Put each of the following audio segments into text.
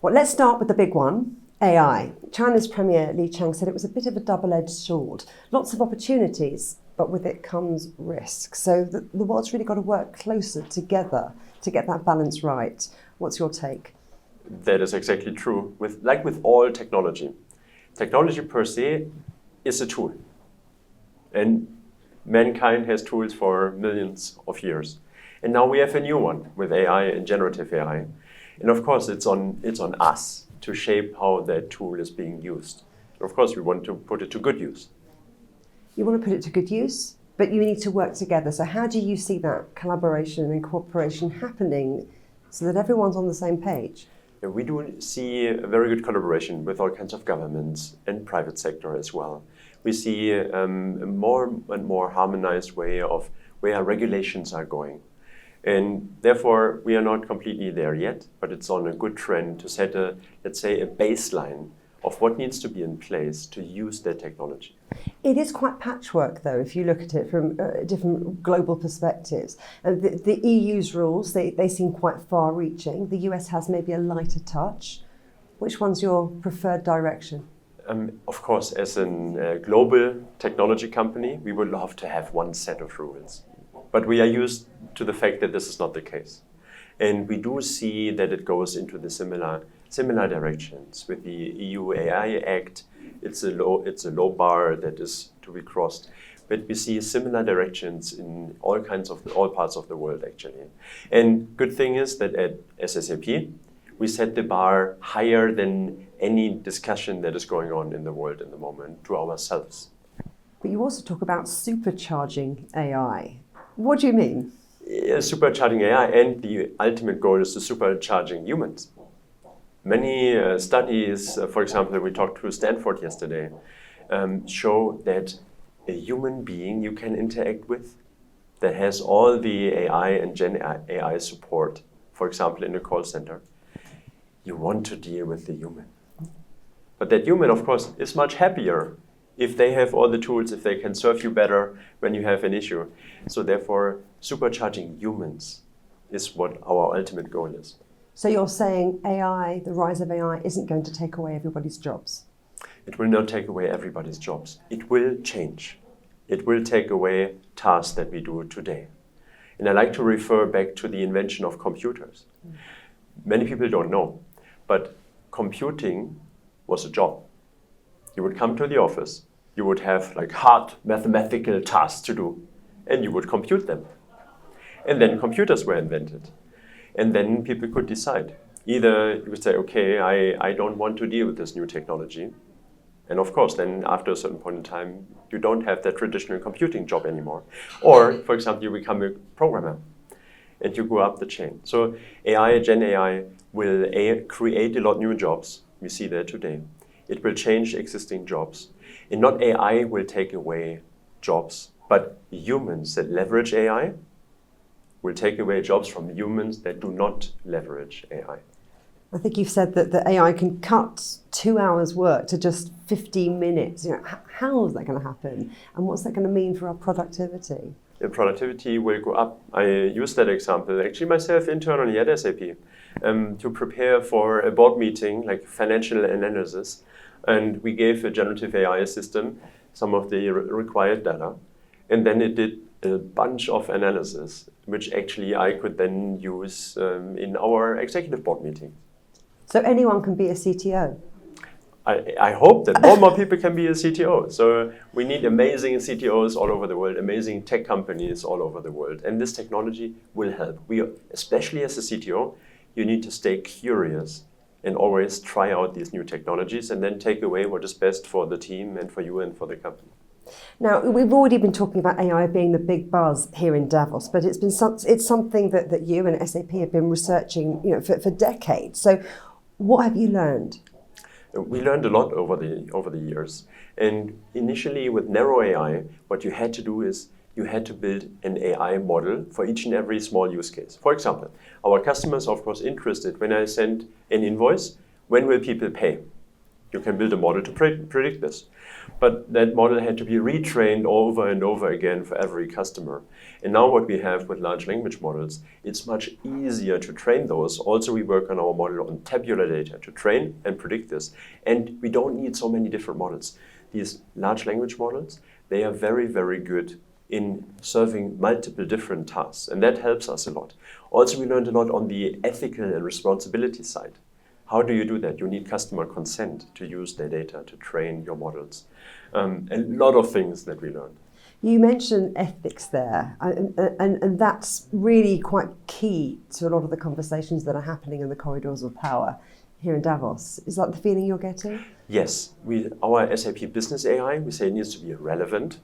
Well, let's start with the big one, AI. China's Premier Li Qiang said it was a bit of a double-edged sword. Lots of opportunities, but with it comes risk. So the world's really got to work closer together to get that balance right. What's your take? That is exactly true. Like with all technology, technology per se is a tool. And mankind has tools for millions of years. And now we have a new one with AI and generative AI. And of course, it's on us to shape how that tool is being used. And of course, we want to put it to good use. You want to put it to good use, but you need to work together. So how do you see that collaboration and cooperation happening so that everyone's on the same page? Yeah, we do see a very good collaboration with all kinds of governments and private sector as well. We see a more and more harmonized way of where regulations are going. And therefore, we are not completely there yet, but it's on a good trend to set let's say, a baseline of what needs to be in place to use that technology. It is quite patchwork, though, if you look at it from different global perspectives. The EU's rules, they seem quite far-reaching. The US has maybe a lighter touch. Which one's your preferred direction? Of course, as a global technology company, we would love to have one set of rules. But we are used to the fact that this is not the case. And we do see that it goes into the similar directions. With the EU AI Act, it's a low bar that is to be crossed. But we see similar directions in all parts of the world, actually. And good thing is that at SAP, we set the bar higher than any discussion that is going on in the world in the moment to ourselves. But you also talk about supercharging AI. What do you mean? Supercharging AI, and the ultimate goal is to supercharging humans. Many studies, for example, we talked to Stanford yesterday, show that a human being you can interact with that has all the AI and Gen AI support, for example, in a call center, you want to deal with the human. But that human, of course, is much happier if they have all the tools, if they can serve you better when you have an issue. So therefore, supercharging humans is what our ultimate goal is. So you're saying AI, the rise of AI, isn't going to take away everybody's jobs? It will not take away everybody's jobs. It will change. It will take away tasks that we do today. And I like to refer back to the invention of computers. Many people don't know, but computing was a job. You would come to the office, you would have like hard mathematical tasks to do, and you would compute them. And then computers were invented. And then people could decide. Either you would say, okay, I don't want to deal with this new technology. And of course, then after a certain point in time, you don't have that traditional computing job anymore. Or, for example, you become a programmer and you go up the chain. So AI, Gen AI, will create a lot of new jobs. We see that today. It will change existing jobs. And not AI will take away jobs, but humans that leverage AI will take away jobs from humans that do not leverage AI. I think you've said that the AI can cut 2 hours work to just 15 minutes. How is that going to happen? And what's that going to mean for our productivity? The productivity will go up. I use that example, actually myself internally at SAP, to prepare for a board meeting, like financial analysis. And we gave a generative AI system some of the required data. And then it did a bunch of analysis, which actually I could then use in our executive board meeting. So anyone can be a CTO? I hope that more people can be a CTO. So we need amazing CTOs all over the world, amazing tech companies all over the world. And this technology will help. Especially as a CTO, you need to stay curious and always try out these new technologies and then take away what is best for the team and for you and for the company. Now, we've already been talking about AI being the big buzz here in Davos, but it's something that you and SAP have been researching, for decades. So what have you learned? We learned a lot over the years. And initially with narrow AI, what you had to do is you had to build an AI model for each and every small use case. For example, our customers are of course interested when I send an invoice, when will people pay? You can build a model to predict this. But that model had to be retrained over and over again for every customer. And now what we have with large language models, it's much easier to train those. Also, we work on our model on tabular data to train and predict this. And we don't need so many different models. These large language models, they are very, very good in serving multiple different tasks. And that helps us a lot. Also, we learned a lot on the ethical and responsibility side. How do you do that? You need customer consent to use their data to train your models. A lot of things that we learned. You mentioned ethics there, and that's really quite key to a lot of the conversations that are happening in the corridors of power here in Davos. Is that the feeling you're getting? Yes. Our SAP Business AI, we say it needs to be relevant.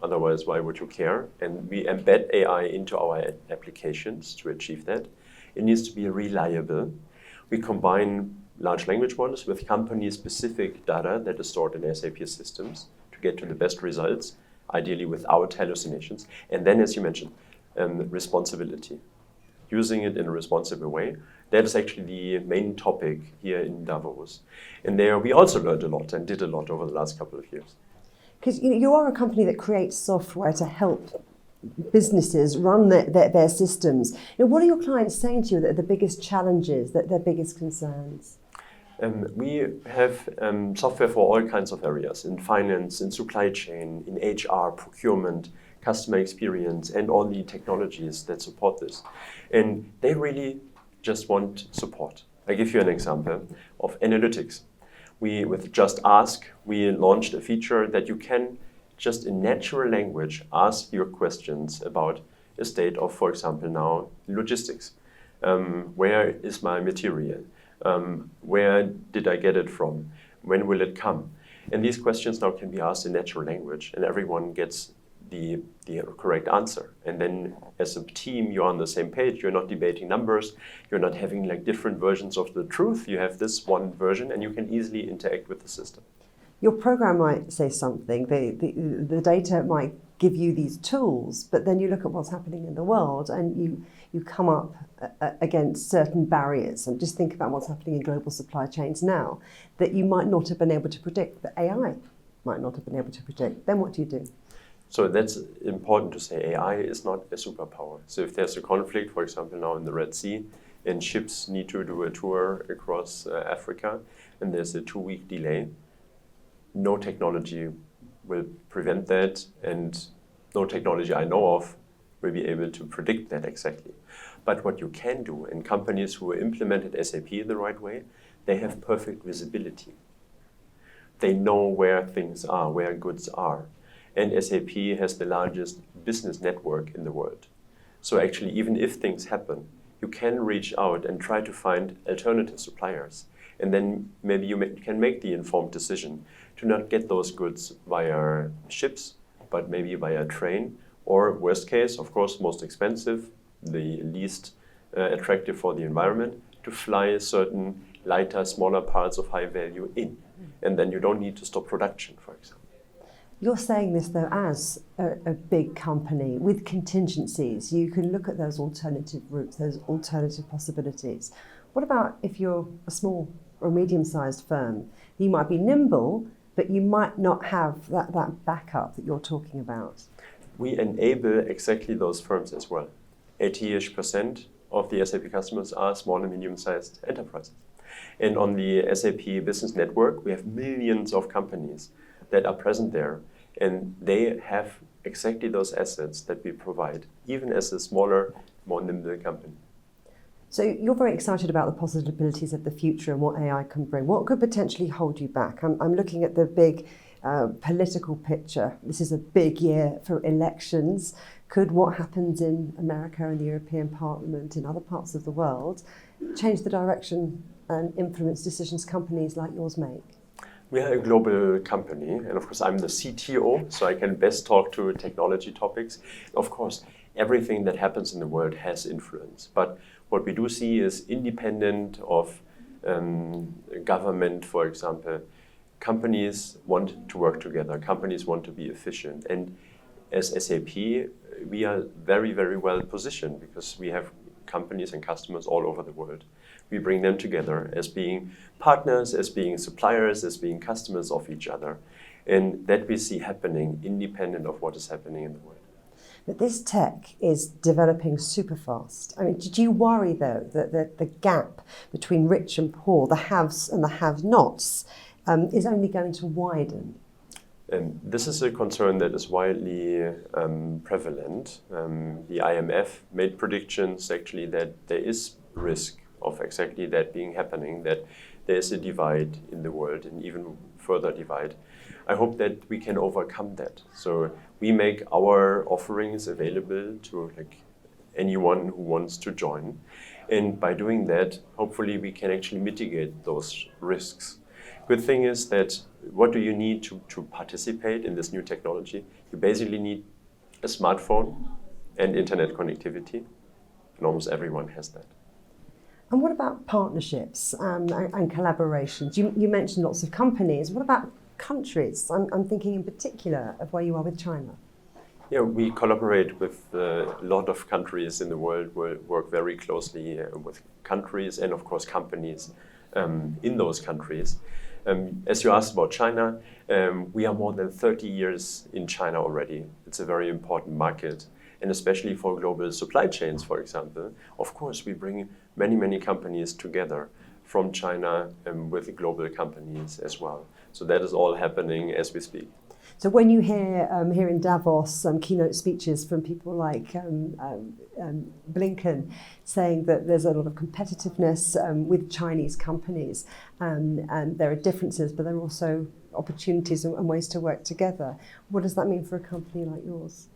Otherwise, why would you care? And we embed AI into our applications to achieve that. It needs to be reliable. We combine large language models with company-specific data that is stored in SAP systems to get to the best results, ideally without hallucinations. And then, as you mentioned, responsibility. Using it in a responsible way. That is actually the main topic here in Davos. And there we also learned a lot and did a lot over the last couple of years. Because you are a company that creates software to help businesses run their systems. What are your clients saying to you that are the biggest challenges, that their biggest concerns? We have software for all kinds of areas, in finance, in supply chain, in HR, procurement, customer experience, and all the technologies that support this. And they really just want support. I give you an example of analytics. With Just Ask, we launched a feature that you can just in natural language ask your questions about a state of, for example, now logistics. Where is my material? Where did I get it from? When will it come? And these questions now can be asked in natural language, and everyone gets the correct answer. And then as a team, you're on the same page. You're not debating numbers. You're not having like different versions of the truth. You have this one version, and you can easily interact with the system. Your program might say something, the data might give you these tools, but then you look at what's happening in the world and you come up against certain barriers. And just think about what's happening in global supply chains now that you might not have been able to predict, that AI might not have been able to predict. Then what do you do? So that's important to say. AI is not a superpower. So if there's a conflict, for example, now in the Red Sea, and ships need to do a tour across Africa, and there's a 2-week delay, no technology will prevent that, and no technology I know of will be able to predict that exactly. But what you can do, and companies who implemented SAP the right way, they have perfect visibility. They know where things are, where goods are. And SAP has the largest business network in the world. So actually, even if things happen, you can reach out and try to find alternative suppliers. And then maybe you can make the informed decision to not get those goods via ships, but maybe via train, or worst case, of course, most expensive, the least attractive for the environment, to fly certain lighter, smaller parts of high value in. And then you don't need to stop production, for example. You're saying this, though, as a big company with contingencies. You can look at those alternative routes, those alternative possibilities. What about if you're a small or medium-sized firm? You might be nimble, but you might not have that backup that you're talking about. We enable exactly those firms as well. 80-ish% of the SAP customers are small and medium-sized enterprises. And on the SAP Business Network, we have millions of companies that are present there, and they have exactly those assets that we provide, even as a smaller, more nimble company. So you're very excited about the possibilities of the future and what AI can bring. What could potentially hold you back? I'm looking at the big political picture. This is a big year for elections. Could what happens in America and the European Parliament, in other parts of the world, change the direction and influence decisions companies like yours make? We are a global company, and of course I'm the CTO, so I can best talk to technology topics. Of course, everything that happens in the world has influence, but what we do see is independent of government, for example, companies want to work together, companies want to be efficient, and as SAP, we are very, very well positioned because we have companies and customers all over the world. We bring them together as being partners, as being suppliers, as being customers of each other. And that we see happening independent of what is happening in the world. But this tech is developing super fast. I mean, did you worry, though, that the gap between rich and poor, the haves and the have-nots, is only going to widen? This is a concern that is widely prevalent. The IMF made predictions actually that there is risk of exactly that being happening, that there is a divide in the world, an even further divide. I hope that we can overcome that. So we make our offerings available to anyone who wants to join. And by doing that, hopefully we can actually mitigate those risks. Good thing is that what do you need to participate in this new technology? You basically need a smartphone and internet connectivity, and almost everyone has that. And what about partnerships and collaborations? You mentioned lots of companies. What about countries? I'm thinking in particular of where you are with China. Yeah, we collaborate with a lot of countries in the world. We work very closely with countries and, of course, companies in those countries. As you asked about China, we are more than 30 years in China already. It's a very important market. And especially for global supply chains, for example, of course, we bring many, many companies together from China with global companies as well. So that is all happening as we speak. So when you hear here in Davos keynote speeches from people like Blinken saying that there's a lot of competitiveness with Chinese companies and there are differences, but there are also opportunities and ways to work together, what does that mean for a company like yours?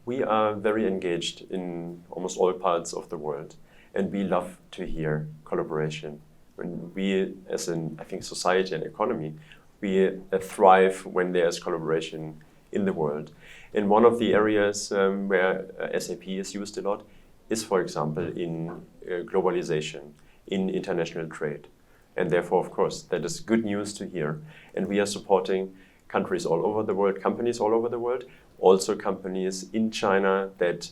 We are very engaged in almost all parts of the world, and we love to hear collaboration. When we, as an, I think, society and economy, we thrive when there's collaboration in the world. And one of the areas where SAP is used a lot is, for example, in globalization, in international trade. And therefore, of course, that is good news to hear. And we are supporting countries all over the world, companies all over the world, also companies in China that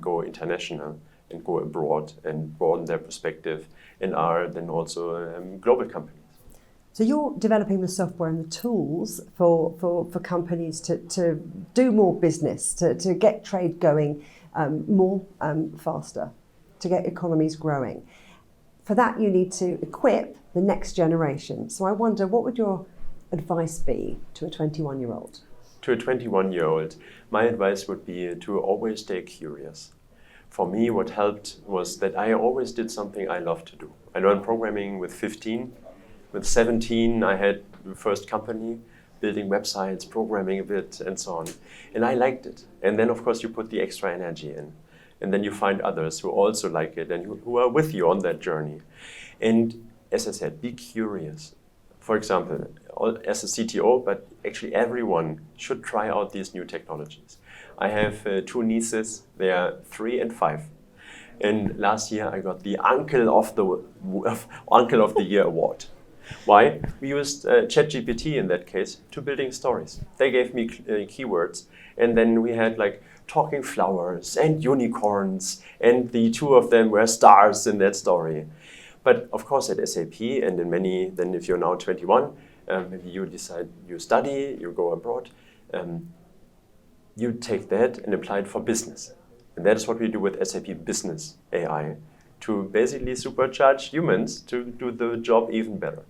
go international and go abroad and broaden their perspective and are then also global companies. So you're developing the software and the tools for companies to do more business, to get trade going more faster, to get economies growing. For that, you need to equip the next generation. So I wonder, what would your advice be to a 21-year-old? To a 21-year-old, my advice would be to always stay curious. For me, what helped was that I always did something I loved to do. I learned programming with 15. With 17, I had the first company, building websites, programming a bit, and so on. And I liked it. And then, of course, you put the extra energy in. And then you find others who also like it and who are with you on that journey. And as I said, be curious. For example, as a CTO, but actually everyone should try out these new technologies. I have 2 nieces, they are 3 and 5. And last year I got the Uncle of the Year award. Why? We used ChatGPT in that case to building stories. They gave me keywords, and then we had like talking flowers and unicorns, and the 2 of them were stars in that story. But of course at SAP and in many, then if you're now 21, maybe you decide you study, you go abroad, you take that and apply it for business. And that is what we do with SAP Business AI, to basically supercharge humans to do the job even better.